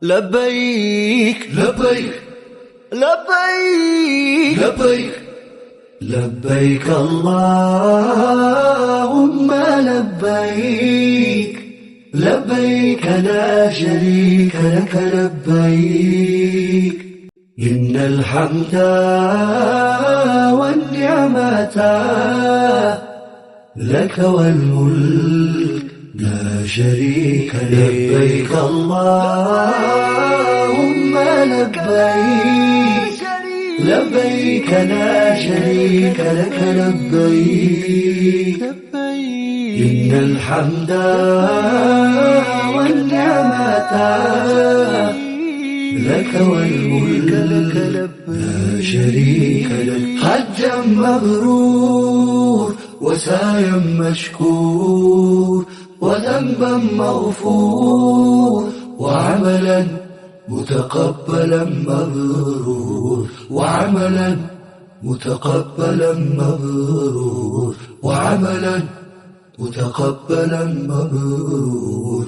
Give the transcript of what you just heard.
لبيك لبيك لبيك لبيك لبيك اللهم لبيك لبيك لا شريك لك لبيك إن الحمد والنعمة لك والملك لا شريك لك لبيك اللهم لبيك لبيك لا شريك لك لبيك إن الحمد والنعمة لك والملك لا شريك لك حجا مبرور وسعيا مشكور وذنبا مغفور وعملا متقبلا مبرور وعملا متقبلا مبرور وعملا متقبلا مبرور